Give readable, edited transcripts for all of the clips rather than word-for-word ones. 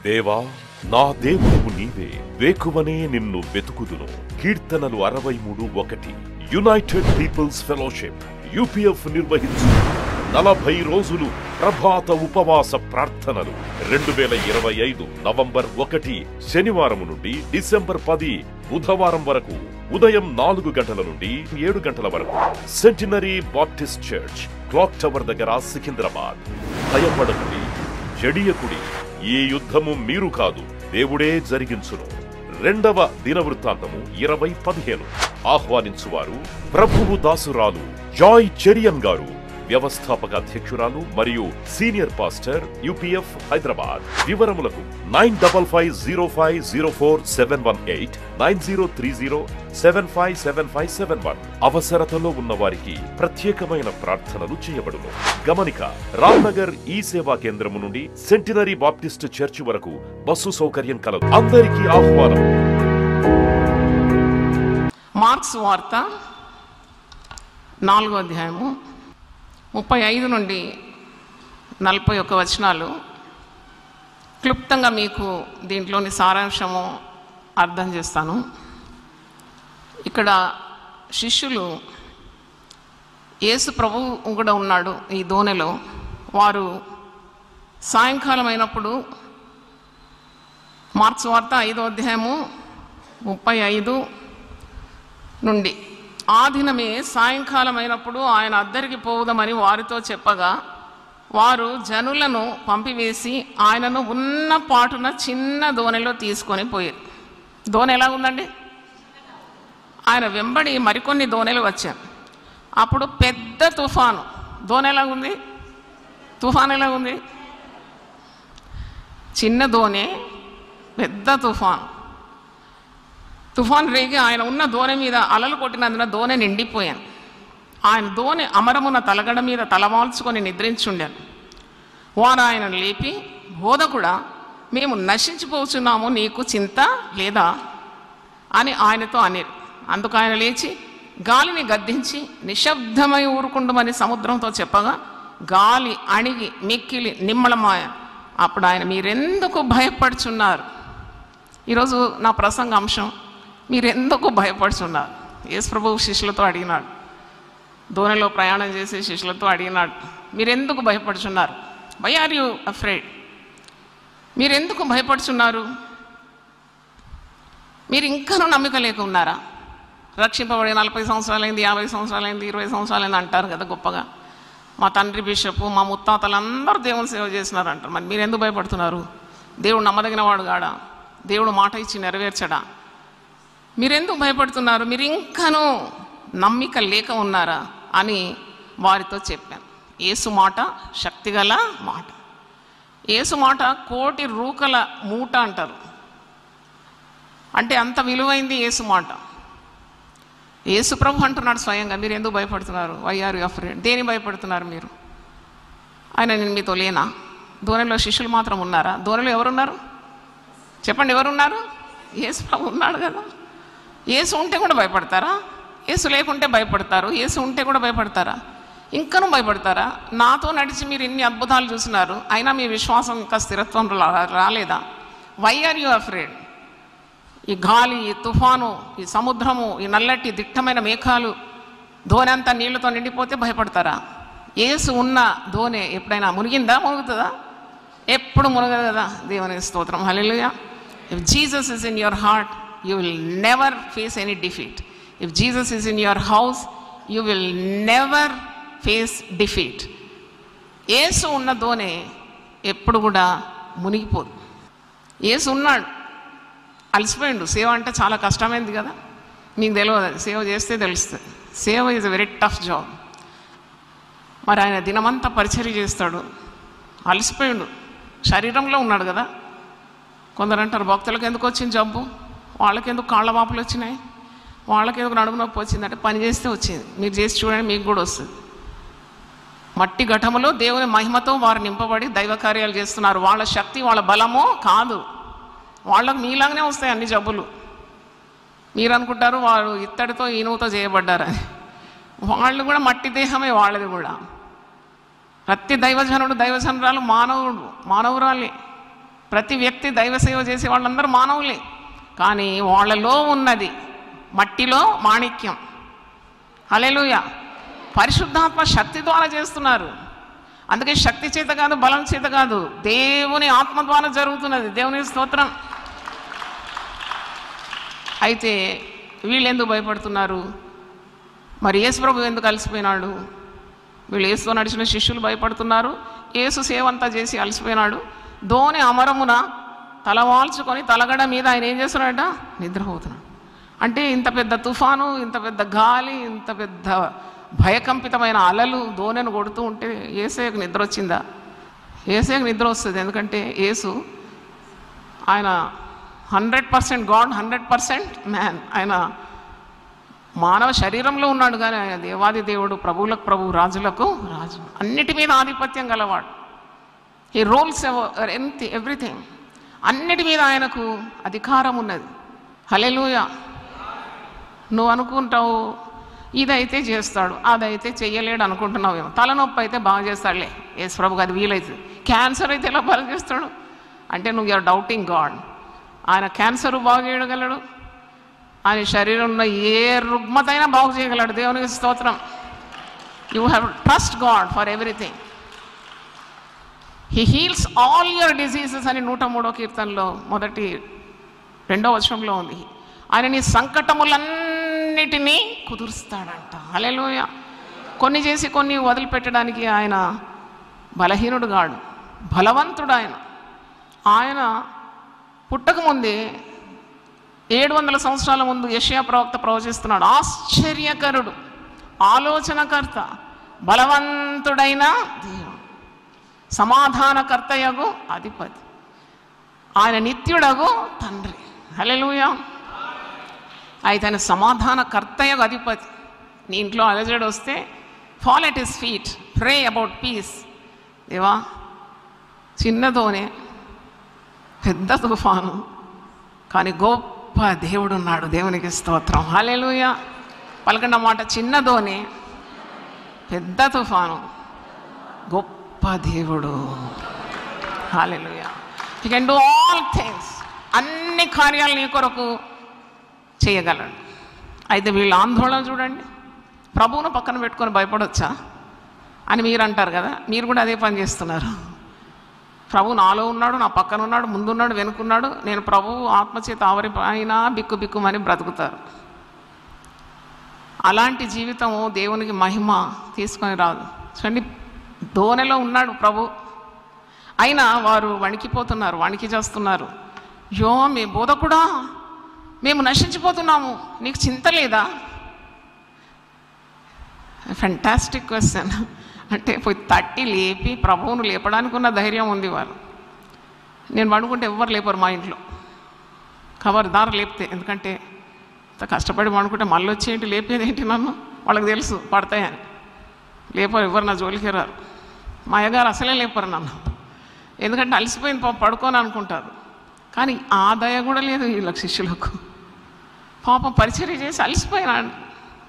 దేవా, నా దేవుడవు నీవే, వేకువనే నిన్ను వెతుకుదును. కీర్తనలు 63:1. యునైటెడ్ పీపుల్స్ ఫెలోషిప్ యూపీఎఫ్ నిర్వహించు 40 రోజులు ప్రభాత ఉపవాస ప్రార్థనలు 2025 నవంబర్ 1 శనివారం నుండి డిసెంబర్ 10 బుధవారం వరకు ఉదయం 4 గంటల నుండి 7 గంటల వరకు centenary Baptist church, clock tower దగ్గర, సికింద్రాబాద్. భయపడకుడి, జడియకుడి, ఈ యుద్ధము మీరు కాదు, దేవుడే జరిగించును. 2వ దినవృత్తాంతము 20:15. ఆహ్వానించువారు ప్రభువు దాసురాలు జాయ్ చెరియన్ గారు, వ్యవస్థాపక అధ్యక్షురాలు మరియు సీనియర్ పాస్టర్, యూపీఎఫ్ హైదరాబాద్. వివరములకు 9505047718 9030757571. అవసరతలో ఉన్న వారికి ప్రత్యేకమైన ప్రార్థనలు చేయబడును. గమనిక: రామ్నగర్ ఈ సేవా కేంద్రము నుండి సెంటినరీ బాప్టిస్ట్ చర్చ్ వరకు బస్సు సౌకర్యం కలదు. అందరికీ ఆహ్వానం. మార్క్స్ వార్త 4వ అధ్యాయము 35 నుండి 41 వచనాలు. క్లుప్తంగా మీకు దీంట్లోని సారాంశము అర్థం చేస్తాను. ఇక్కడ శిష్యులు, యేసు ప్రభువు కూడా ఉన్నాడు ఈ దోణిలో. వారు సాయంకాలం అయినప్పుడు, మార్క్స్ వార్త 5వ అధ్యాయము 35 నుండి, ఆ దినమే సాయంకాలం అయినప్పుడు ఆయన అద్దరికి పోవుదామని వారితో చెప్పగా, వారు జనులను పంపివేసి ఆయనను ఉన్న పాటున చిన్న దోణిలో తీసుకొని పోయారు. దోణి ఎలా ఉందండి? ఆయన వెంబడి మరికొన్ని దోణిలు వచ్చారు. అప్పుడు పెద్ద తుఫాను. దోణి ఎలా ఉంది? తుఫాను ఎలా ఉంది? చిన్న దోణి, పెద్ద తుఫాను. తుఫాన్ రేగి ఆయన ఉన్న దోణి మీద అలలు కొట్టినందున దోణి నిండిపోయాను. ఆయన దోణి అమరమున తలగడ మీద తలవాల్చుకొని నిద్రించుండాను. వారు ఆయన లేపి, బోధకుడా, మేము నశించిపోతున్నాము, నీకు చింత లేదా అని ఆయనతో అనేరు. అందుకు ఆయన లేచి గాలిని గద్దించి నిశ్శబ్దమై ఊరుకుండమని సముద్రంతో చెప్పగా గాలి అణిగి మిక్కిలి నిమ్మళమాయ. అప్పుడు ఆయన, మీరెందుకు భయపడుచున్నారు? ఈరోజు నా ప్రసంగ అంశం, మీరెందుకు భయపడుచున్నారు? యేసు ప్రభువు శిష్యులతో అడిగినాడు, దోణిలో ప్రయాణం చేసే శిష్యులతో అడిగినాడు, మీరెందుకు భయపడుచున్నారు? Why are you afraid? మీరెందుకు భయపడుచున్నారు? మీరు ఇంకనూ నమ్మిక లేక ఉన్నారా? రక్షింపబడి 40 సంవత్సరాలైంది, 50 సంవత్సరాలైంది, 20 సంవత్సరాలైంది అంటారు కదా గొప్పగా. మా తండ్రి బిషపు, మా ముత్తాతలు అందరూ దేవుని సేవ చేసినారు అంటారు. మరి మీరు ఎందుకు భయపడుతున్నారు? దేవుడు నమ్మదగిన వాడు కాడా? దేవుడు మాట ఇచ్చి నెరవేర్చడా? మీరెందుకు భయపడుతున్నారు? మీరు ఇంకనూ నమ్మిక లేక ఉన్నారా అని వారితో చెప్పాను. యేసు మాట శక్తిగల మాట. యేసు మాట 1,000,000 రూకల మూట అంటారు. అంటే అంత విలువైంది యేసు మాట. యేసు ప్రభు అంటున్నాడు స్వయంగా, మీరు ఎందుకు భయపడుతున్నారు? Why are you afraid? దేని భయపడుతున్నారు మీరు? ఆయన, నేను మీతో లేనా? దోణిలో శిష్యులు మాత్రం ఉన్నారా? దోణిలో ఎవరున్నారు? చెప్పండి, ఎవరున్నారు? యేసు ప్రభు ఉన్నాడు కదా. యేసు ఉంటే కూడా భయపడతారా? యేసు లేకుంటే భయపడతారు. యేసు ఉంటే కూడా భయపడతారా? ఇంకనూ భయపడతారా? నాతో నడిచి మీరు ఇన్ని అద్భుతాలు చూసినారు, అయినా మీ విశ్వాసం ఇంకా స్థిరత్వం రాలేదా? Why are you afraid? ఈ గాలి, ఈ తుఫాను, ఈ సముద్రము, ఈ నల్లటి దిట్టమైన మేఘాలు, దోణి అంతా నీళ్లతో నిండిపోతే భయపడతారా? యేసు ఉన్న దోణి ఎప్పుడైనా మునిగిందా? మునుగుతుందా? ఎప్పుడు మునగదు కదా. దేవునికి స్తోత్రం, hallelujah. If Jesus is in your heart, you will never face any defeat. If Jesus is in your house, you will never face defeat. యేసు ఉన్న దోణి ఎప్పుడు కూడా మునిగిపోదు. యేసు ఉన్నాడు, అలసిపోయిండు. సేవ అంటే చాలా కష్టమైంది కదా, మీకు తెలియదు. సేవ చేస్తే తెలుస్తుంది. సేవ is a very tough job. మరి ఆయన దినమంతా పరిచర్య చేస్తాడు, అలసిపోయిండు, శరీరంలో ఉన్నాడు కదా. కొందరు అంటారు, భక్తులకు ఎందుకు వచ్చింది జబ్బు, వాళ్ళకెందుకు కాళ్ళ వాపులు వచ్చినాయి, వాళ్ళకెందుకు నడుము నొప్పి వచ్చిందంటే పని చేస్తే వచ్చింది. మీరు చేసి చూడండి, మీకు కూడా వస్తుంది. మట్టి ఘటములో దేవుని మహిమతో వారు నింపబడి దైవ కార్యాలు చేస్తున్నారు. వాళ్ళ శక్తి, వాళ్ళ బలమో కాదు. వాళ్ళకు మీలాగానే వస్తాయి అన్ని జబ్బులు. మీరు అనుకుంటారు వారు ఇత్తడితో ఈనువుతో చేయబడ్డారని. వాళ్ళు కూడా మట్టి దేహమే, వాళ్ళది కూడా. ప్రతి దైవజనుడు దైవజనురాలు మానవురాలి. ప్రతి వ్యక్తి దైవ సేవ చేసే వాళ్ళందరూ మానవులే, కానీ వాళ్ళలో ఉన్నది మట్టిలో మాణిక్యం. హల్లెలూయా. పరిశుద్ధాత్మ శక్తి ద్వారా చేస్తున్నారు. అందుకే శక్తి చేత కాదు, బలం చేత కాదు, దేవుని ఆత్మ ద్వారా జరుగుతున్నది. దేవుని స్తోత్రం. అయితే వీళ్ళు ఎందుకు భయపడుతున్నారు? మరి యేసు ప్రభు ఎందుకు అలసిపోయినాడు? వీళ్ళు యేసుతో నడిచిన శిష్యులు భయపడుతున్నారు. యేసు సేవ అంతా చేసి అలసిపోయినాడు. ధోని అమరమున తలవాల్చుకొని తలగడ మీద ఆయన ఏం చేస్తున్నాడట? నిద్రపోతున్నాడు. అంటే ఇంత పెద్ద తుఫాను, ఇంత పెద్ద గాలి, ఇంత పెద్ద భయకంపితమైన అలలు ధోనిని కొడుతూ ఉంటే యేసయ్యకు నిద్ర వచ్చిందా? యేసయ్యకు నిద్ర వస్తుంది. ఎందుకంటే యేసు ఆయన 100% గాడ్, 100% మ్యాన్. ఆయన మానవ శరీరంలో ఉన్నాడు, కానీ ఆయన దేవాది దేవుడు, ప్రభువులకు ప్రభు, రాజులకు రాజు, అన్నిటి మీద ఆధిపత్యం గలవాడు. ఈ రూల్స్ ఎవ్రీథింగ్, అన్నిటి మీద ఆయనకు అధికారం ఉన్నది. హల్లెలూయా. నువ్వు అనుకుంటావు ఇదైతే చేస్తాడు, అదైతే చెయ్యలేడు అనుకుంటున్నావేమో. తలనొప్పి అయితే బాగా చేస్తాడులే యేసు ప్రభుకి, అది వీలైతుంది. క్యాన్సర్ అయితే ఎలా బాగా చేస్తాడు అంటే నువ్వు యూఆర్ డౌటింగ్ గాడ్. ఆయన క్యాన్సర్ బాగు చేయగలడు, ఆయన శరీరంలో ఏ రుగ్మతైనా బాగు చేయగలడు. దేవునికి స్తోత్రం. You have trust God for everything. He heels all your diseases అని 103వ కీర్తనలో 2వ వచనంలో ఉంది. ఆయన నీ సంకటములన్నిటినీ కుదురుస్తాడంట. హల్లెలూయా. కొన్ని చేసి కొన్ని వదిలిపెట్టడానికి ఆయన బలహీనుడు కాడు, బలవంతుడు. ఆయన పుట్టకముందే 700 సంవత్సరాల ముందు యెషయా ప్రవక్త ప్రవచిస్తున్నాడు. ఆశ్చర్యకరుడు, ఆలోచనకర్త, బలవంతుడైన దేవుడు, సమాధానకర్తయగు అధిపతి, ఆయన నిత్యుడగు తండ్రి. హల్లెలూయా. అయితే ఆయన సమాధానకర్తయగు అధిపతి. నీ ఇంట్లో అలజడి వస్తే fall at his feet, pray about peace. దేవా, చిన్నదోనే పెద్ద తుఫాను, కానీ గొప్ప దేవుడు ఉన్నాడు. దేవునికి స్తోత్రం. హల్లెలూయా. పలకండి మాట, చిన్నదోనే పెద్ద తుఫాను, గొప్ప దేవుడు. Hallelujah. He can do all things. అన్ని కార్యాలు నీ కొరకు చేయగలడు. అయితే వీళ్ళ ఆందోళన చూడండి. ప్రభువును పక్కన పెట్టుకొని భయపడొచ్చా అని మీరు అంటారు కదా, మీరు కూడా అదే పని చేస్తున్నారు. ప్రభు నాలో ఉన్నాడు, నా పక్కన ఉన్నాడు, ముందున్నాడు, వెనుకున్నాడు, నేను ప్రభువు ఆత్మచేత ఆవరిపైన బిక్కు బిక్కుమని బ్రతుకుతారు. అలాంటి జీవితం దేవునికి మహిమ తీసుకొని రాదు. చూడండి, దోణిలో ఉన్నాడు ప్రభు, అయినా వారు వణికిపోతున్నారు, వణికి చేస్తున్నారు. యో మీ బోధకుడా, మేము నశించిపోతున్నాము, నీకు చింత లేదా? Fantastic question. అంటే పోయి తట్టి లేపి ప్రభువును లేపడానికి ఉన్న ధైర్యం ఉంది వారు. నేను పడుకుంటే ఎవ్వరు లేపరు మా ఇంట్లో, ఖబర్దారు లేపితే. ఎందుకంటే ఇంత కష్టపడి పడుకుంటే మళ్ళీ వచ్చేంటి లేపేది ఏంటి, నన్ను వాళ్ళకి తెలుసు పడతాయని. లేపరు, ఎవరు నా జోలికి రారు. మా అయ్యగారు అసలే లేపరు నన్ను, ఎందుకంటే అలసిపోయింది పడుకోని అనుకుంటారు. కానీ ఆ దయ కూడా లేదు వీళ్ళకి, శిష్యులకు. పాపం పరిచర్య చేసి అలసిపోయినాడు,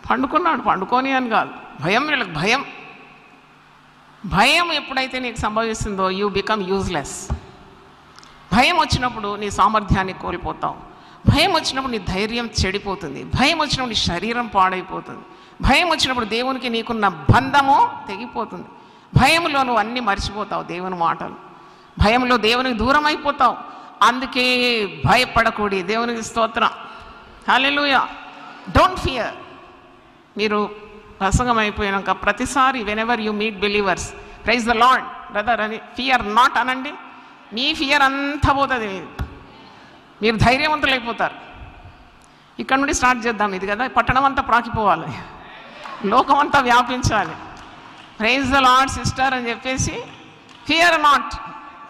పండుకున్నాడు. పండుకొని అని కాదు, భయం. వీళ్ళకి భయం. భయం ఎప్పుడైతే నీకు సంభవిస్తుందో యూ బికమ్ యూజ్లెస్. భయం వచ్చినప్పుడు నీ సామర్థ్యాన్ని కోల్పోతావు. భయం వచ్చినప్పుడు నీ ధైర్యం చెడిపోతుంది. భయం వచ్చినప్పుడు నీ శరీరం పాడైపోతుంది. భయం వచ్చినప్పుడు దేవునికి నీకున్న బంధము తెగిపోతుంది. భయంలో నువ్వు అన్నీ మర్చిపోతావు, దేవుని మాటలు. భయంలో దేవునికి దూరం అయిపోతావు. అందుకే భయపడకూడి. దేవునికి స్తోత్రం. హల్లెలూయా. Don't fear. మీరు ప్రసంగం అయిపోయాక ప్రతిసారి whenever you meet believers, praise the lord brother అని ఫియర్ నాట్ అనండి. మీ ఫియర్ అంతా పోతుంది. మీరు ధైర్యవంతులు అయిపోతారు. ఇక్కడ నుండి స్టార్ట్ చేద్దాం. ఇది కదా, పట్టణం అంతా ప్రాకిపోవాలి, లోకం అంతా వ్యాపించాలి. ప్రైజ్ ద లార్డ్ సిస్టర్ అని చెప్పేసి ఫియర్ నాట్,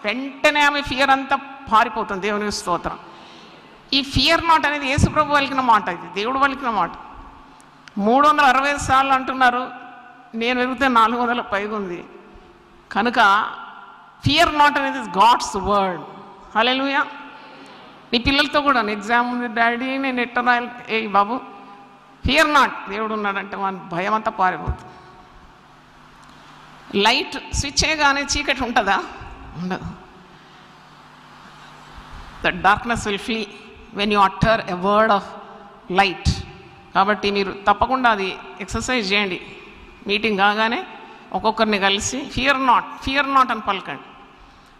వెంటనే ఆమె ఫియర్ అంతా పారిపోతుంది. దేవునికి స్తోత్రం. ఈ ఫియర్ నాట్ అనేది యేసు ప్రభు పలికిన మాట, ఇది దేవుడు పలికిన మాట. 365 సార్లు అంటున్నారు, నేను ఎదిగితే 400 పైగా ఉంది. కనుక ఫియర్ నాట్ అనేది గాడ్స్ వర్డ్. హల్లెలూయా. నీ పిల్లలతో కూడా ఎగ్జామ్ ఉంది డాడీ, నేను ఎట్ట రాయాలి, ఏ బాబు ఫియర్ నాట్, దేవుడు ఉన్నాడంటే మన భయం అంతా పారిపోతుంది. లైట్ స్విచ్ చేయగానే చీకటి ఉంటుందా? ఉండదు. The darkness will flea when you utter a word of light. కాబట్టి మీరు తప్పకుండా అది ఎక్సర్సైజ్ చేయండి. మీటింగ్ కాగానే ఒక్కొక్కరిని కలిసి ఫియర్ నాట్ అని పలకండి.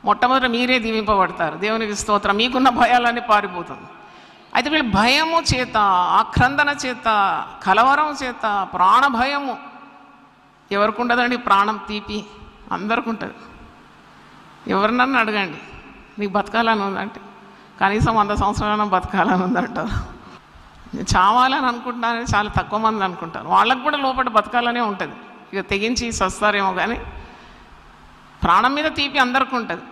మొట్టమొదట మీరే దీవింపబడతారు. దేవునికి స్తోత్రం. మీకున్న భయాలన్నీ పారిపోతుంది. అయితే వీళ్ళు భయము చేత, ఆక్రందన చేత, కలవరం చేత, ప్రాణ భయము. ఎవరికి ఉండదండి ప్రాణం తీపి? అందరికి ఉంటుంది. ఎవరినన్నా అడగండి, నీకు బతకాలని ఉందంటే కనీసం 100 సంవత్సరాలైనా బతకాలని ఉందంటారు. చావాలని అనుకుంటున్నారని చాలా తక్కువ మంది అనుకుంటారు. వాళ్ళకు కూడా లోపల బతకాలనే ఉంటుంది. ఇక తెగించి సస్తారేమో కానీ ప్రాణం మీద తీపి అందరికీ ఉంటుంది.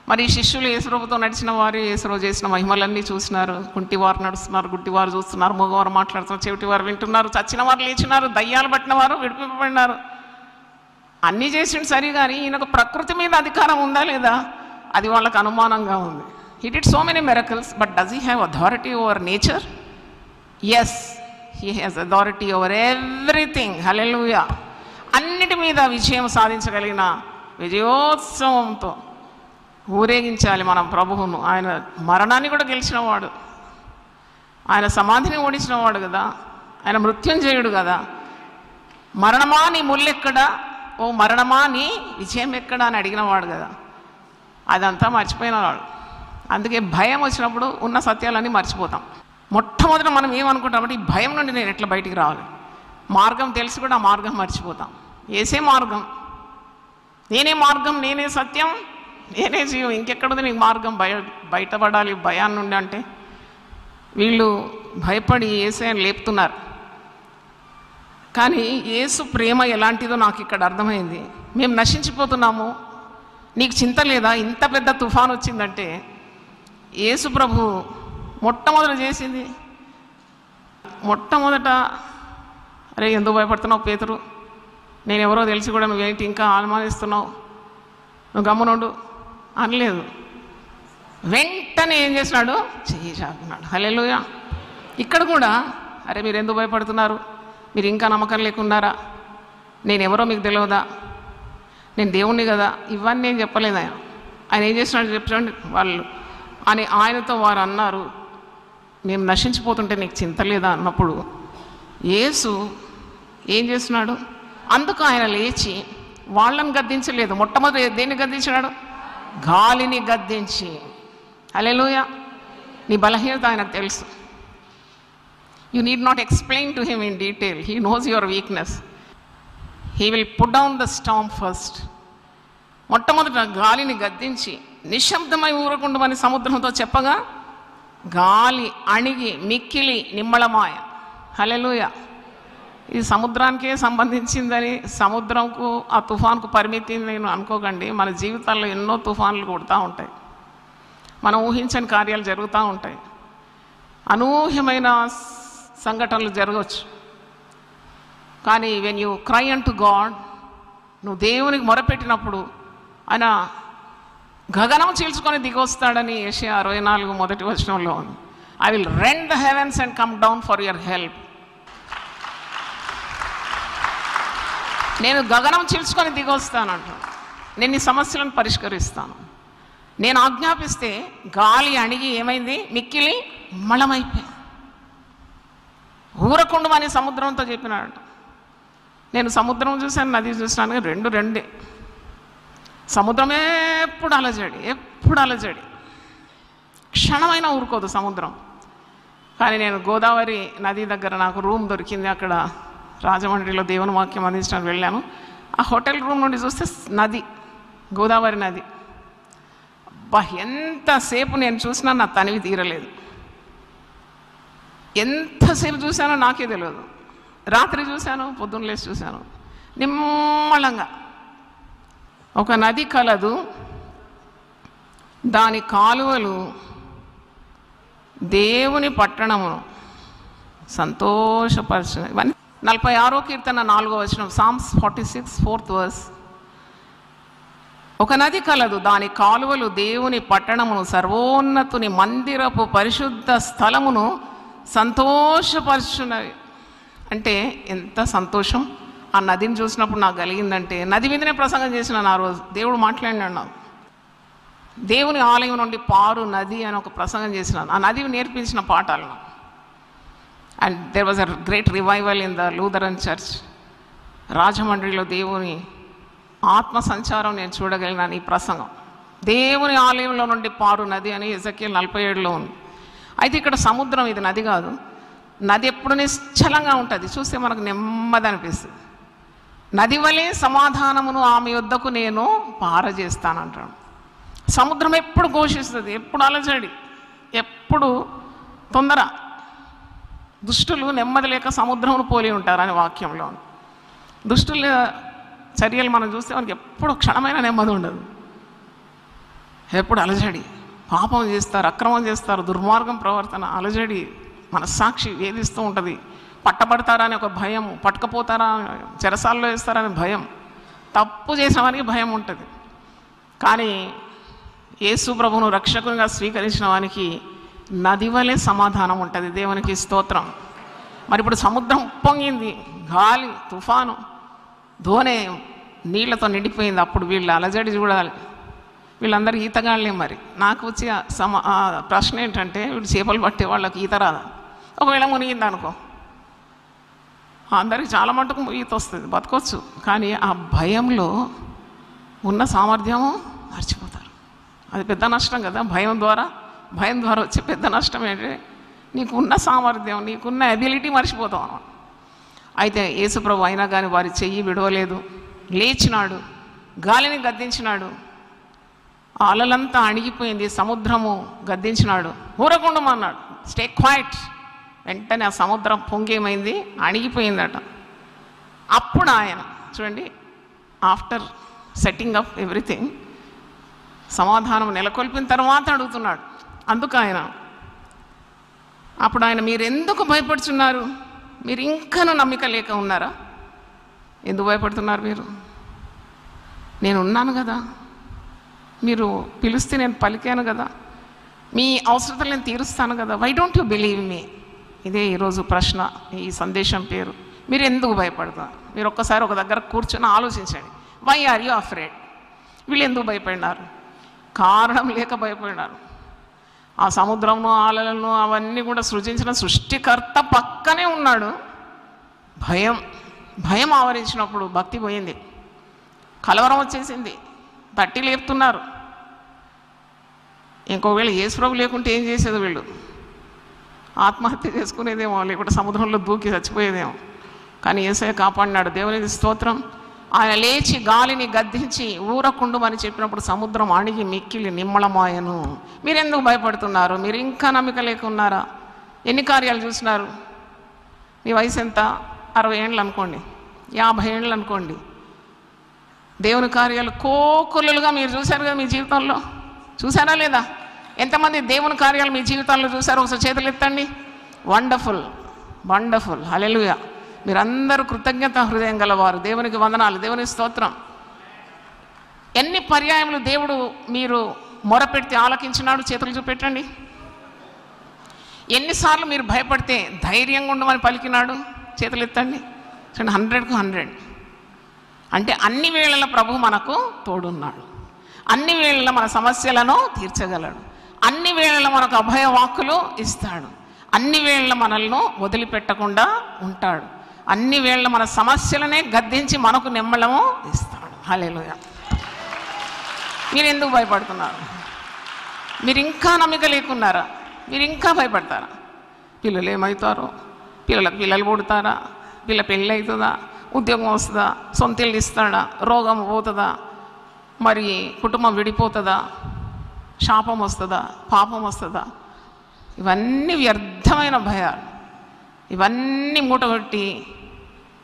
మరి ఈ శిష్యులు యేసుప్రభుతో నడిచిన వారు యేసుప్రభు చేసిన మహిమలన్నీ చూసినారు. కుంటివారు నడుస్తున్నారు, గుడ్డివారు చూస్తున్నారు, మగవారు మాట్లాడుతున్నారు, చెవిటివారు వింటున్నారు, చచ్చిన వారు లేచినారు, దయ్యాలు పట్టిన వారు విడిపింపబడినారు. అన్నీ చేసిండు సరి, కానీ ఈయనకు ప్రకృతి మీద అధికారం ఉందా లేదా అది వాళ్ళకు అనుమానంగా ఉంది. He did so many miracles, but does he have authority over nature? Yes, he has authority over everything. Hallelujah. అన్నిటి మీద విజయం సాధించగలిగిన విజయోత్సవంతో ఊరేగించాలి మనం ప్రభువును. ఆయన మరణాన్ని కూడా గెలిచినవాడు, ఆయన సమాధిని ఓడించినవాడు కదా, ఆయన మృత్యుంజయుడు కదా. మరణమా నీ ముల్లెక్కడా, ఓ మరణమా నీ విజయం ఎక్కడా అని అడిగినవాడు కదా. అదంతా మర్చిపోయినవాడు. అందుకే భయం వచ్చినప్పుడు ఉన్న సత్యాలన్నీ మర్చిపోతాం. మొట్టమొదట మనం ఏమనుకుంటామంటే ఈ భయం నుండి నేను ఎట్లా బయటికి రావాలి. మార్గం తెలిసి కూడా ఆ మార్గం మర్చిపోతాం. ఏసే మార్గం, నేనే మార్గం, నేనే సత్యం, నేనే జీవం, ఇంకెక్కడుంది నీకు మార్గం? బయటపడాలి భయాన్ని నుండి అంటే వీళ్ళు భయపడి యేసయ్యను లేపుతున్నారు. కానీ యేసు ప్రేమ ఎలాంటిదో నాకు ఇక్కడ అర్థమైంది. మేము నశించిపోతున్నాము, నీకు చింత లేదా? ఇంత పెద్ద తుఫాన్ వచ్చిందంటే యేసు ప్రభు మొట్టమొదట చేసింది, మొట్టమొదట అరే ఎందుకు భయపడుతున్నావు పేతురు, నేనెవరో తెలిసి కూడా నువ్వేంటి ఇంకా అనుమానిస్తున్నావు, నువ్వు గమ్మునుండు అనలేదు. వెంటనే ఏం చేసినాడు? చెయ్యి చాపినాడు. హల్లెలూయా. ఇక్కడ కూడా అరే మీరు ఎందుకు భయపడుతున్నారు, మీరు ఇంకా నమ్మకం లేకున్నారా, నేనెవరో మీకు తెలియదా, నేను దేవుణ్ణి కదా, ఇవన్నీ ఏం చెప్పలేదు ఆయన. ఆయన ఏం చేసినాడు చెప్పండి వాళ్ళు అని ఆయనతో వారు అన్నారు, మేము నశించిపోతుంటే నీకు చింత లేదా అన్నప్పుడు యేసు ఏం చేస్తున్నాడు? అందుకు ఆయన లేచి వాళ్ళని గద్దించలేదు. మొట్టమొదటి దేన్ని గద్దించినాడు? గాలిని గద్దించి. హల్లెలూయా. నీ బలహీనత ఆయనకు తెలుసు. You need not explain to him in detail. He knows your weakness. He will put down the Storm first. మొట్టమొదట గాలిని గద్దించి నిశ్శబ్దమై ఊరకుండమని సముద్రంతో చెప్పగా గాలి అణిగి మిక్కిలి నిమ్మళమాయ. హల్లెలూయా. ఇది సముద్రానికే సంబంధించిందని, సముద్రంకు ఆ తుఫాన్కు పరిమితి నేను అనుకోకండి. మన జీవితాల్లో ఎన్నో తుఫాన్లు కొడుతూ ఉంటాయి, మనం ఊహించని కార్యాలు జరుగుతూ ఉంటాయి, అనూహ్యమైన సంఘటనలు జరగవచ్చు. కానీ when you cry an to God, నువ్వు దేవునికి మొరపెట్టినప్పుడు ఆయన గగనం చీల్చుకొని దిగొస్తాడని యెషయా 64 మొదటి వచనంలో ఉంది. I will rend the heavens and come down for your help. నేను గగనం చీల్చుకొని దిగొస్తానంట. నేను నీ సమస్యలను పరిష్కరిస్తాను. నేను ఆజ్ఞాపిస్తే గాలి అణిగి ఏమైంది? మిక్కిలి మళమైపోయి ఊరకుండమని సముద్రంతో చెప్పినాడు. నేను సముద్రం చూశాను, నది చూసినాను, రెండే. సముద్రం ఎప్పుడు అలజడి, క్షణమైనా ఊరుకోదు సముద్రం. కానీ నేను గోదావరి నది దగ్గర నాకు రూమ్ దొరికింది. అక్కడ రాజమండ్రిలో దేవుని వాక్యం అందించడానికి వెళ్ళాను. ఆ హోటల్ రూమ్ నుండి చూస్తే నది, గోదావరి నది. అబ్బా, ఎంతసేపు నేను చూసినా నా తనివి తీరలేదు. ఎంతసేపు చూశానో నాకే తెలియదు. రాత్రి చూశాను, పొద్దున్న లేచి చూశాను. నిమ్మళంగా ఒక నది కలదు, దాని కాలువలు దేవుని పట్టణమును సంతోషపరచు. ఇవన్నీ 46వ కీర్తన 4వ వచనం, Psalms 46 4th verse. ఒక నది కలదు, దాని కాలువలు దేవుని పట్టణమును, సర్వోన్నతుని మందిరపు పరిశుద్ధ స్థలమును సంతోషపరచున్నవి. అంటే ఎంత సంతోషం ఆ నదిని చూసినప్పుడు నాకు కలిగిందంటే, నది మీదనే ప్రసంగం చేసినాను ఆ రోజు. దేవుడు మాట్లాడినాడు నాకు. దేవుని ఆలయం నుండి పారు నది అని ఒక ప్రసంగం చేసినాను. ఆ నది నేర్పించిన పాఠాలను. And there was a great revival in the Lutheran church. రాజమండ్రిలో దేవుని ఆత్మ సంచారం నేను చూడగలిగినాను. ఈ ప్రసంగం దేవుని ఆలయంలో నుండి పారు నది అని ఎజెకియల్ 47లో ఉంది. అయితే ఇక్కడ సముద్రం, ఇది నది కాదు. నది ఎప్పుడు నిశ్చలంగా ఉంటుంది, చూస్తే మనకు నెమ్మది అనిపిస్తుంది. నది వలె సమాధానమును ఆమె యొద్దకు నేను పారజేస్తానంటాడు. సముద్రం ఎప్పుడు ఘోషిస్తుంది, ఎప్పుడు అలజడి, ఎప్పుడు తొందర. దుష్టులు నెమ్మది లేక సముద్రమును పోలి ఉంటారని వాక్యంలో. దుష్టుల చర్యలు మనం చూస్తే మనకి ఎప్పుడు క్షణమైన నెమ్మది ఉండదు. ఎప్పుడు అలజడి, పాపం చేస్తారు, అక్రమం చేస్తారు, దుర్మార్గం ప్రవర్తన, అలజడి, మనస్సాక్షి వేధిస్తూ ఉంటుంది. పట్టబడతారా అని ఒక భయం, పట్టుకపోతారా, చెరసాల్లో వేస్తారని భయం, తప్పు చేసిన వారికి భయం ఉంటుంది. కానీ యేసు ప్రభువును రక్షకునిగా స్వీకరించిన వానికి నది వలె సమాధానం ఉంటుంది. దేవునికి స్తోత్రం. మరి ఇప్పుడు సముద్రం ఉప్పొంగింది, గాలి, తుఫాను, ధోనే నీళ్లతో నిండిపోయింది. అప్పుడు వీళ్ళ అలజడి చూడాలి. వీళ్ళందరూ ఈతగాళ్ళే. మరి నాకు వచ్చే ప్రశ్న ఏంటంటే, వీళ్ళు చేపలు పట్టే వాళ్ళకి ఈత రాదా? ఒకవేళ మునిగింది అనుకో, అందరికి చాలా మటుకు ఈత వస్తుంది, బతకొచ్చు. కానీ ఆ భయంలో ఉన్న సామర్థ్యము మర్చిపోతారు. అది పెద్ద నష్టం కదా. భయం ద్వారా వచ్చే పెద్ద నష్టం ఏంటంటే, నీకున్న సామర్థ్యం, నీకున్న అబిలిటీ మర్చిపోతాం అన్నమాట. అయితే యేసుప్రభు అయినా కానీ వారి చెయ్యి విడవలేదు, లేచినాడు, గాలిని గద్దించినాడు, ఆ అలలంతా అణిగిపోయింది, సముద్రము గద్దించినాడు, ఊరకుండమన్నాడు, స్టే క్వైట్. వెంటనే ఆ సముద్రం పొంగేమైంది, అణిగిపోయిందట. అప్పుడు ఆయన చూడండి, ఆఫ్టర్ సెట్టింగ్ అప్ ఎవ్రీథింగ్, సమాధానం నెలకొల్పిన తర్వాత అడుగుతున్నాడు. అందుకు ఆయన అప్పుడు ఆయన, మీరు ఎందుకు భయపడుతున్నారు? మీరు ఇంకనూ నమ్మిక లేక ఉన్నారా? ఎందుకు భయపడుతున్నారు మీరు? నేను ఉన్నాను కదా, మీరు పిలిస్తే నేను పలికాను కదా, మీ అవసరతలు నేను తీరుస్తాను కదా. Why don't you believe me? ఇదే ఈరోజు ప్రశ్న, ఈ సందేశం పేరు. మీరు ఎందుకు భయపడతారు? మీరు ఒక్కసారి ఒక దగ్గర కూర్చొని ఆలోచించండి. Why are you afraid? వీళ్ళు ఎందుకు భయపడినారు? కారణం లేక భయపడినారు. ఆ సముద్రము, అలలను అవన్నీ కూడా సృజించిన సృష్టికర్త పక్కనే ఉన్నాడు. భయం ఆవరించినప్పుడు భక్తి పోయింది, కలవరం వచ్చేసింది, తట్టి లేపుతున్నారు. ఇంకోవేళ యేసుప్రభు లేకుంటే ఏం చేసేది? వీళ్ళు ఆత్మహత్య చేసుకునేదేమో, లేకుంటే సముద్రంలో దూకి చచ్చిపోయేదేమో. కానీ యేసయ్య కాపాడినాడు. దేవునికి స్తోత్రం. ఆయన లేచి గాలిని గద్దించి ఊరకుండుమని చెప్పినప్పుడు సముద్రం అణిగి మిక్కిలి నిమ్మళమాయను. మీరెందుకు భయపడుతున్నారు? మీరు ఇంకా నమ్మిక లేకున్నారా? ఎన్ని కార్యాలు చూసినారు? మీ వయసు ఎంత? 60 ఏళ్ళు అనుకోండి, 50 ఏళ్ళు అనుకోండి. దేవుని కార్యాలు కోకొల్లుగా మీరు చూశారు కదా మీ జీవితంలో. చూసారా లేదా? ఎంతమంది దేవుని కార్యాలు మీ జీవితంలో చూసారో ఒకసారి చేతులు ఎత్తండి. వండర్ఫుల్, వండర్ఫుల్, హల్లెలూయా. మీరందరూ కృతజ్ఞత హృదయం గలవారు. దేవునికి వందనాలు, దేవునికి స్తోత్రం. ఎన్ని పర్యాయములు దేవుడు మీరు మొరపెడితే ఆలకించినాడు? చేతులు చూపెట్టండి. ఎన్నిసార్లు మీరు భయపడితే ధైర్యంగా ఉండమని పలికినాడు? చేతులు ఎత్తండి. 100కు 100. అంటే అన్ని వేళల ప్రభు మనకు తోడున్నాడు. అన్ని వేళల మన సమస్యలను తీర్చగలడు. అన్ని వేళల మనకు అభయ వాక్కులు ఇస్తాడు. అన్ని వేళల మనల్ని వదిలిపెట్టకుండా ఉంటాడు. అన్ని వేళల మన సమస్యలనే గద్దించి మనకు నెమ్మళము ఇస్తాడు. హల్లెలూయా. మీరు ఎందుకు భయపడుతున్నారు? మీరు ఇంకా నమ్మిక లేకున్నారా? మీరు ఇంకా భయపడతారా? పిల్లలు ఏమవుతారో, పిల్లలు పుడతారా, పెళ్ళి అవుతుందా, ఉద్యోగం వస్తుందా, సొంత ఇల్లు ఇస్తాడా, రోగం పోతుందా, మరి కుటుంబం విడిపోతుందా, శాపం వస్తుందా, పాపం వస్తుందా? ఇవన్నీ వ్యర్థమైన భయాలు. ఇవన్నీ మూటగొట్టి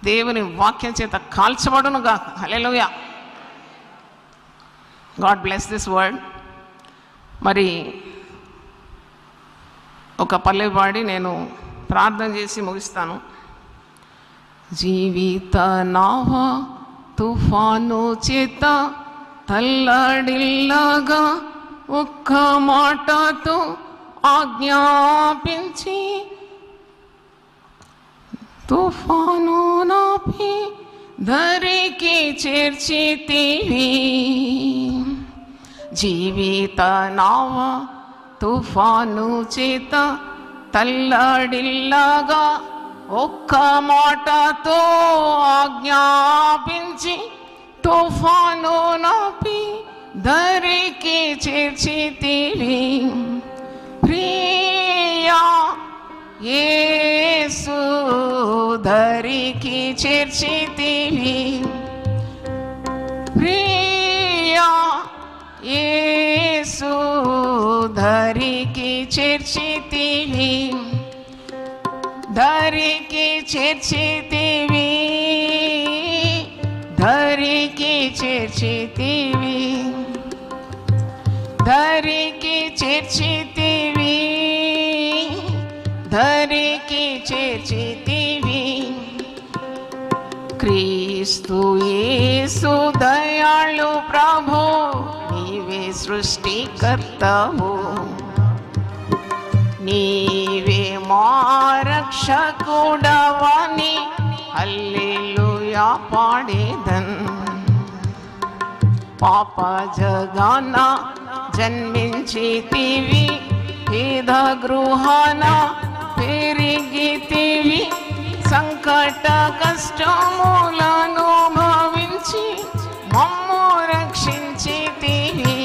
దేవుని వాక్యం చేత కాల్చబడును గాక. Hallelujah. God bless this word. మరి ఒక పల్లె పాడి నేను ప్రార్థన చేసి ముగిస్తాను. జీవిత నావ తుఫాను చేత తల్లడిల్లాగా ఒక్క మాటతో ఆజ్ఞాపించి తుఫాను నాపి ధరికి చేర్చితివి. జీవిత నావ తుఫాను చేత తల్లడిల్లగా ఒక్క మాటతో ఆజ్ఞాపించి తుఫాను నాపి దరికి చేర్చితివి. ప్రియా యేసు దరికి చేర్చితివి. ప్రియా యేసు దరికి చేర్చితివి. దరికి చేర్చితివి. దరికి చేర్చితివి. దరికి చేర్చితివి. దరికి చేర్చితివి. క్రీస్తు యేసు దయాళు ప్రభు నీవే సృష్టికర్తవు. నీవే మా రక్షకుడవని హల్లెలూయా పాడేదన్. పాప జగాన జన్మించితివి. పేద గృహాన పెరిగితివి. సంకట కష్టములను భావించి మమ్ము రక్షించితివి.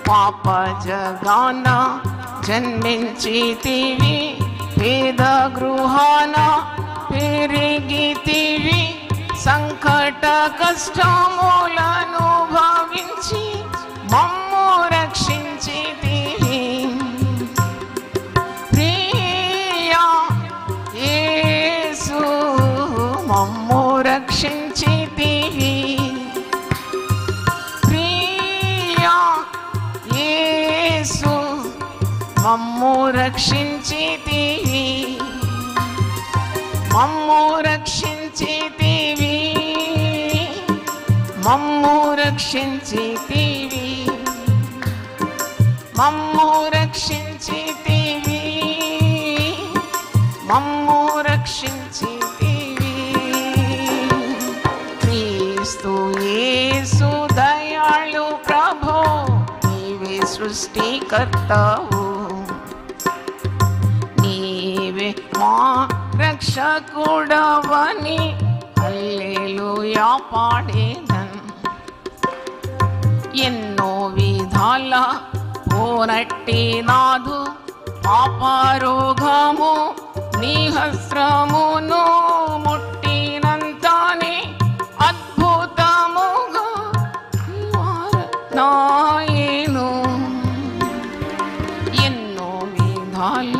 పాప జగాన జన్మించితివి. పేద గృహాన పెరిగితివి. సంకట కష్టములను భావించి మమ్ము రక్షించితివి. ప్రియా యేసు మమ్ము రక్షించితివి. ప్రియా యేసు మమ్ము రక్షించితివి. మమ్ము రక్షించితివి. మమ్ము రక్షించితివి. మమ్ము రక్షించితివి. మమ్ము రక్షించితివి. క్రీస్తు యేసు దయాళు ప్రభు నీవే సృష్టికర్తవు. నీవే మా రక్షకుడవని హల్లెలూయా పాడేదన్. ఎన్నో విధాల పోనట్టి నాదు పాపరోగము నీ హస్త్రమును ముట్టినంతానే అద్భుతముగా నాయను. ఎన్నో విధాల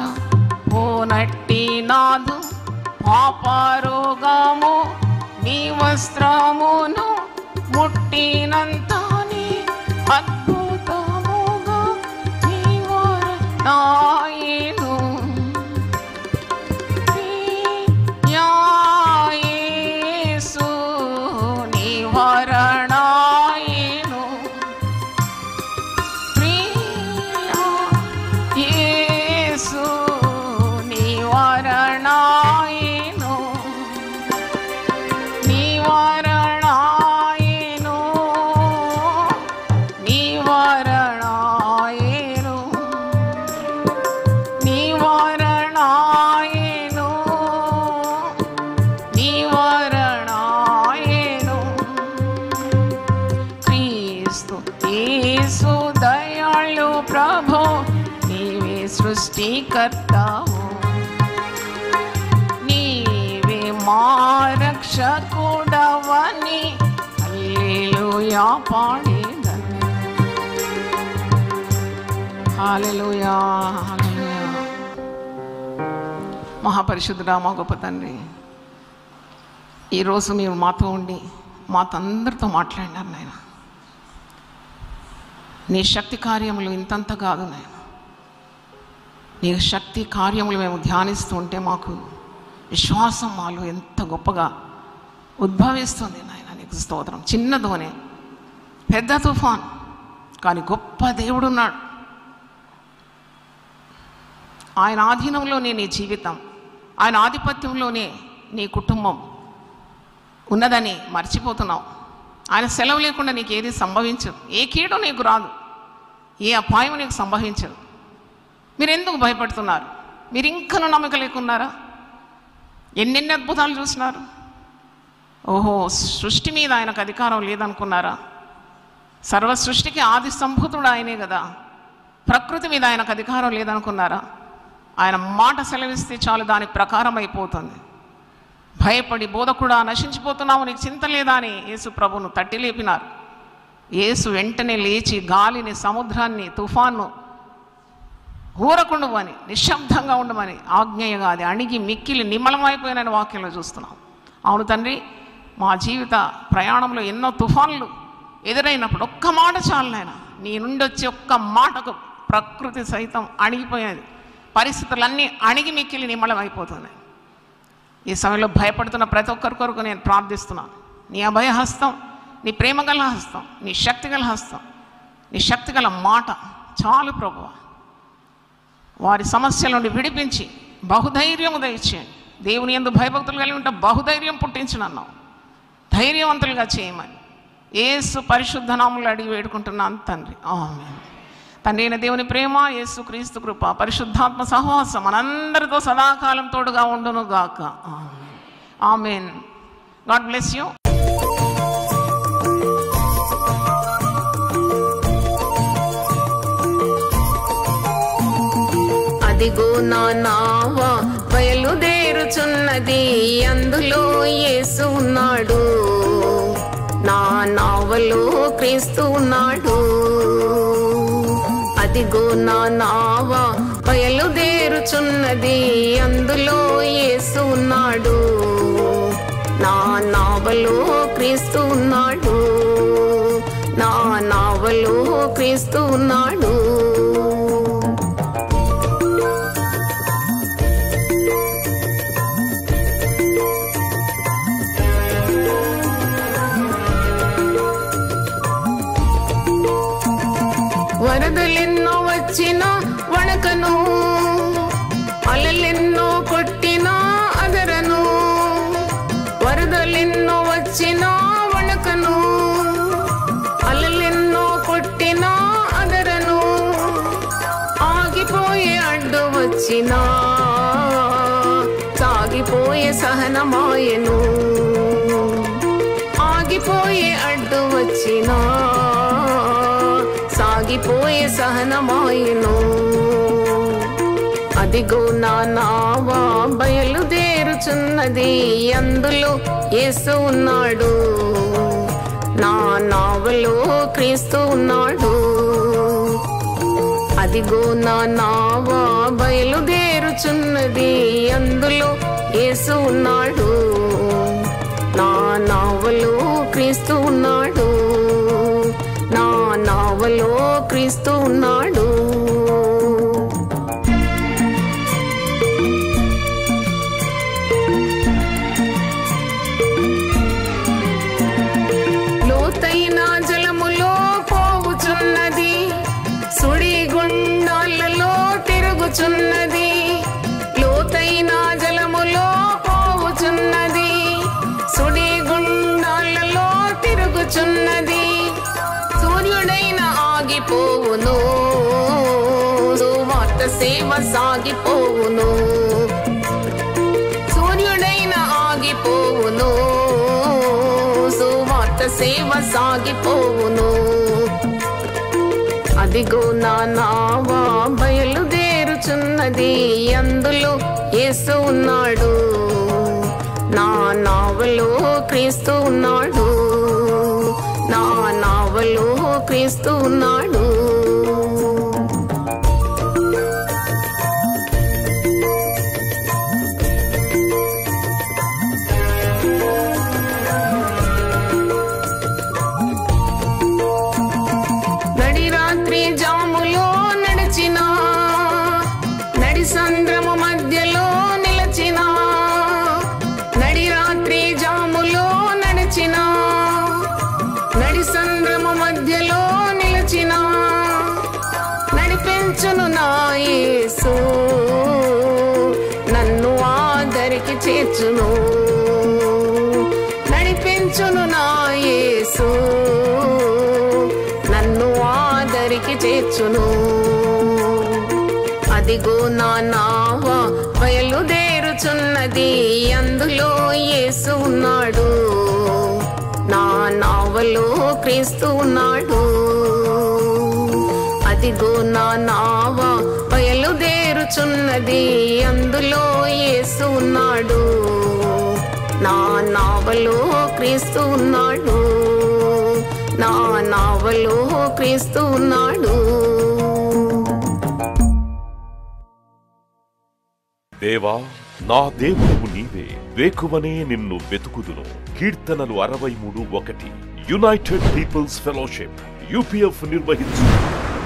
పోనట్టి నాదు పాపరోగము నీ వస్త్రమును ముట్టినంతానే అద్భుతముగా నాయను. యేసు నివారణాయను. యేసు నివారణాయను. నివారణాయను. నివారణాయను. నివారణాయను. నివారణాయను. క్రీస్తు యేసు దయాళు ప్రభు నీవే సృష్టికర్తవు. నీవే మా రక్షకుడవని హల్లెలూయా పాడేదన్. హల్లెలూయా హల్లెలూయా. మహాపరిశుద్ధుడా మా గొప్ప తండ్రి, ఈరోజు మీరు మాతో ఉండి మాతో అందరితో మాట్లాడినారు నాయన. నీ శక్తి కార్యములు ఇంతంత కాదు నాయన. నీ శక్తి కార్యములు మేము ధ్యానిస్తూ ఉంటే మాకు విశ్వాసం మాలో ఎంత గొప్పగా ఉద్భవిస్తుంది నాయన. నీకు స్తోత్రం. చిన్నదోనే పెద్ద తుఫాన్ కానీ గొప్ప దేవుడు ఉన్నాడు. ఆయన ఆధీనంలోనే నీ జీవితం, ఆయన ఆధిపత్యంలోనే నీ కుటుంబం ఉన్నదని మర్చిపోతున్నావు. ఆయన సెలవు లేకుండా నీకు ఏది సంభవించదు, ఏ కీడు నీకు రాదు, ఏ అపాయం నీకు సంభవించదు. మీరు ఎందుకు భయపడుతున్నారు? మీరు ఇంకనూ నమ్మకం లేకున్నారా? ఎన్నెన్ని అద్భుతాలు చూసినారు. ఓహో, సృష్టి మీద ఆయనకు అధికారం లేదనుకున్నారా? సర్వ సృష్టికి ఆది సంభూతుడు ఆయనే కదా. ప్రకృతి మీద ఆయనకు అధికారం లేదనుకున్నారా? ఆయన మాట సెలవిస్తే చాలు దానికి ప్రకారం అయిపోతుంది. భయపడి బోధకుడా నశించిపోతున్నావు, నీకు చింత లేదా అని యేసు ప్రభును తట్టి లేపినారు. యేసు వెంటనే లేచి గాలిని, సముద్రాన్ని, తుఫాన్ను ఊరకుండమని, నిశ్శబ్దంగా ఉండమని ఆజ్ఞయగా అది అణిగి మిక్కిలి నిమ్మలమైపోయిన వాక్యంలో చూస్తున్నాం. అవును తండ్రి, మా జీవిత ప్రయాణంలో ఎన్నో తుఫాన్లు ఎదురైనప్పుడు ఒక్క మాట చాలు నాయన, నీ నుండి వచ్చే ఒక్క మాటకు ప్రకృతి సైతం అణిగిపోయేది, పరిస్థితులన్నీ అణిగి మిక్కిలి నిమ్మలమైపోతున్నాయి. ఈ సమయంలో భయపడుతున్న ప్రతి ఒక్కరి కొరకు నేను ప్రార్థిస్తున్నాను. నీ అభయ హస్తం, నీ ప్రేమగల హస్తం, నీ శక్తిగల హస్తం, నీ శక్తిగల మాట చాలు ప్రభువా. వారి సమస్యల నుండి విడిపించి బహుధైర్యము దయచేయండి. దేవుని యందు భయభక్తులు కలిగి ఉంటే బహుధైర్యం పుట్టించినన్నావు, ధైర్యవంతులుగా చేయమని యేసు పరిశుద్ధ నామములో అడిగి వేడుకుంటున్నాను తండ్రి, ఆమేన్. తండ్రి అయిన దేవుని ప్రేమ, యేసు క్రీస్తు కృప, పరిశుద్ధాత్మ సహవాసం మనందరితో సదాకాలం తోడుగా ఉండును గాక. Amen, amen. God bless you. అదిగో నా నావా బయలుదేరుచున్నది, అందులో యేసు ఉన్నాడు, నా నావలో క్రీస్తు ఉన్నాడు. అదిగో నా నావా బయలుదేరుచున్నది, అందులో యేసు ఉన్నాడు, నా నావలో క్రీస్తు ఉన్నాడు, నా నావలో క్రీస్తు ఉన్నాడు. వరదలెన్నో వచ్చినా వణకను, అలలెన్నో కొట్టినా అదరను. వరదలెన్నో వచ్చినా వణకను, అలలెన్నో కొట్టినా అదరను. ఆగిపోయే అడ్డు వచ్చినా సాగిపోయే సహనమాయను. ఆగిపోయే అడ్డు వచ్చినా సాగిపోయే సహనమాయను. అదిగో నా నావా బయలుదేరుచున్నది, అందులో యేసు ఉన్నాడు, నా నావలో క్రీస్తు ఉన్నాడు. అదిగో నా నావా బయలుదేరుచున్నది, అందులో యేసు ఉన్నాడు, నా నావలో క్రీస్తు ఉన్నాడు, నా నావలో క్రీస్తు ఉన్నాడు. లోతైన జలములో పోవుచున్నది, సుడిగుండాలలో తిరుగుచున్నది. లోతైన జలములో పోవుచున్నది, సుడిగుండాలలో తిరుగుచున్నది. సూర్యుడైన ఆగిపోవును, సువార్త సేవ సాగిపోవును. సూర్యుడైన ఆగిపోవును, సువార్త సేవ సాగిపోవును. అదిగో నా నావా బయలుదేరుచున్నది, అందులో యేసు ఉన్నాడు, నా నావలో క్రీస్తు ఉన్నాడు, నా నావలో క్రీస్తు ఉన్నాడు. నడి రాత్రి జాములో నడిచిన, నడి సంద్రము మధ్యలో నిలచిన. నడి రాత్రి జాములో నడిచిన, నడి సంద్రము మధ్యలో నిలిచిన. నడిపించును నా యేసు, నన్ను ఆదరికి చేర్చును. నడిపించును నా యేసు, యేసు నన్ను ఆదరికి చేర్చును. అదిగో నా నావ బయలుదేరుచున్నది, అందులో యేసు ఉన్నాడు, నా నావలో క్రీస్తు ఉన్నాడు. అదిగో నా నావ బయలుదేరుచున్నది, అందులో యేసు ఉన్నాడు, నా నావలో క్రీస్తు ఉన్నాడు, నా నావలో క్రీస్తు ఉన్నాడు. దేవా, నా దేవుడు నీవే, వేకువనే నిన్ను వెతుకుదును. కీర్తనలు 63:1. యునైటెడ్ పీపుల్స్ ఫెలోషిప్ UPF నిర్వహించు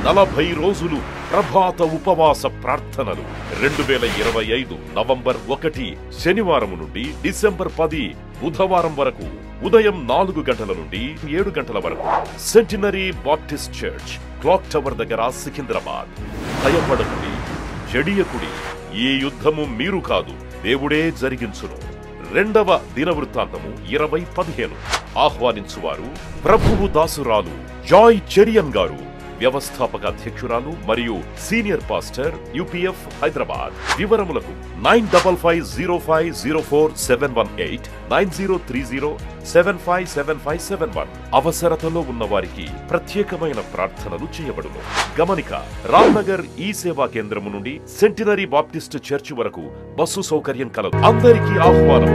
40 రోజులు ప్రభాత ఉపవాస ప్రార్థనలు 2025 నవంబర్ 1 శనివారం నుండి డిసెంబర్ 10 బుధవారం వరకు ఉదయం 4 గంటల నుండి 7 గంటల వరకు centenary Baptist church, clock tower దగ్గర, సికింద్రాబాద్. భయపడకుడి, జడియకుడి, ఈ యుద్ధము మీరు కాదు, దేవుడే జరిగించును. 2వ దినవృత్తాంతము 20:15. ఆహ్వానించువారు ప్రభువు దాసురాలు జాయ్ చెరియన్ గారు, వ్యవస్థాపక అధ్యక్షురాలు మరియు సీనియర్ పాస్టర్ UPF హైదరాబాద్. వివరములకు 9505047718 9030757571. అవసరతలో ఉన్న వారికి ప్రత్యేకమైన ప్రార్థనలు చేయబడును. గమనిక, రామ్నగర్ ఈ సేవా కేంద్రము నుండి సెంటినరీ బాప్టిస్ట్ చర్చి వరకు బస్సు సౌకర్యం కలదు. అందరికీ ఆహ్వానం.